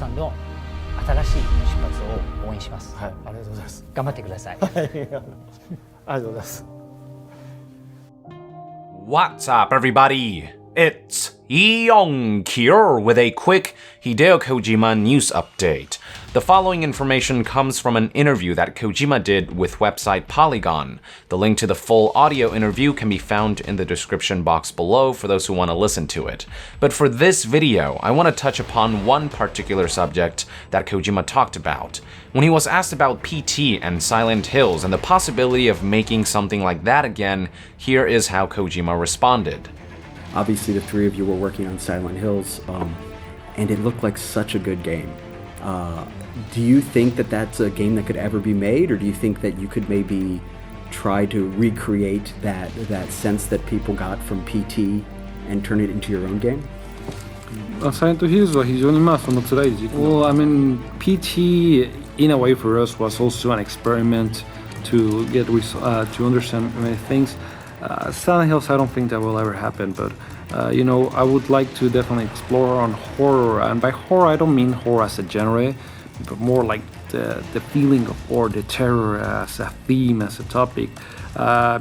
さんの新しい出発を応援します。はい、ありがとうございます。頑張ってください。はい、ありがとうございます。What's up, everybody? It's Young here with a quick Hideo Kojima news update. The following information comes from an interview that Kojima did with website Polygon. The link to the full audio interview can be found in the description box below for those who want to listen to it. But for this video, I want to touch upon one particular subject that Kojima talked about. When he was asked about PT and Silent Hills and the possibility of making something like that again, here is how Kojima responded. Obviously, the three of you were working on Silent Hills, and it looked like such a good game. Do you think that that's a game that could ever be made, or do you think that you could maybe try to recreate that sense that people got from PT and turn it into your own game? Silent Hills は非常にその辛い時期。Well, I mean, PT in a way for us was also an experiment to get to understand many things. Silent Hills, I don't think that will ever happen, but I would like to definitely explore on horror, and by horror I don't mean horror as a genre, but more like the feeling of horror, the terror as a theme, as a topic,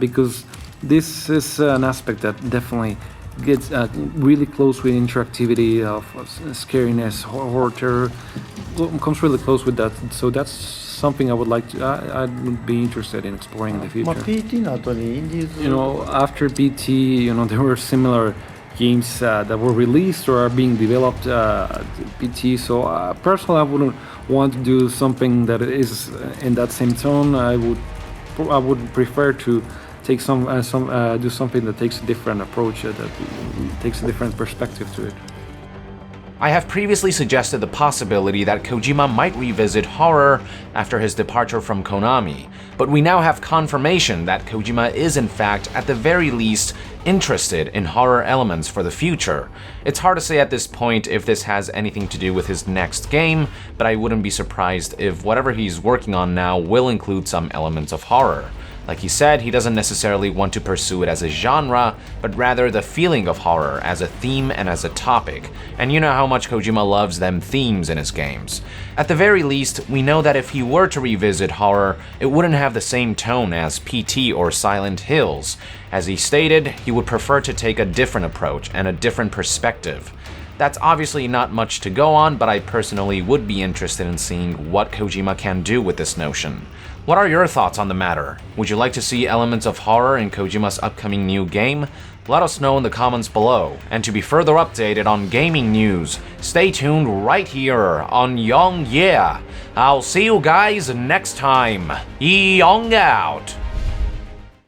because this is an aspect that definitely gets really close with interactivity of scariness, horror, terror, comes really close with that. So that's something I would like to. I would be interested in exploring in the future. PT の後にインディーズ After PT, there were similar games that were released or are being developed PT. So personally, I wouldn't want to do something that is in that same tone. I would prefer to take do something that takes a different approach, that takes a different perspective to it. I have previously suggested the possibility that Kojima might revisit horror after his departure from Konami, but we now have confirmation that Kojima is in fact, at the very least, interested in horror elements for the future. It's hard to say at this point if this has anything to do with his next game, but I wouldn't be surprised if whatever he's working on now will include some elements of horror. Like he said, he doesn't necessarily want to pursue it as a genre, but rather the feeling of horror as a theme and as a topic. And you know how much Kojima loves them themes in his games. At the very least, we know that if he were to revisit horror, it wouldn't have the same tone as PT or Silent Hills. As he stated, he would prefer to take a different approach and a different perspective. That's obviously not much to go on, but I personally would be interested in seeing what Kojima can do with this notion. What are your thoughts on the matter? Would you like to see elements of horror in Kojima's upcoming new game? Let us know in the comments below. And to be further updated on gaming news, stay tuned right here on Young Yeah. I'll see you guys next time. Young out!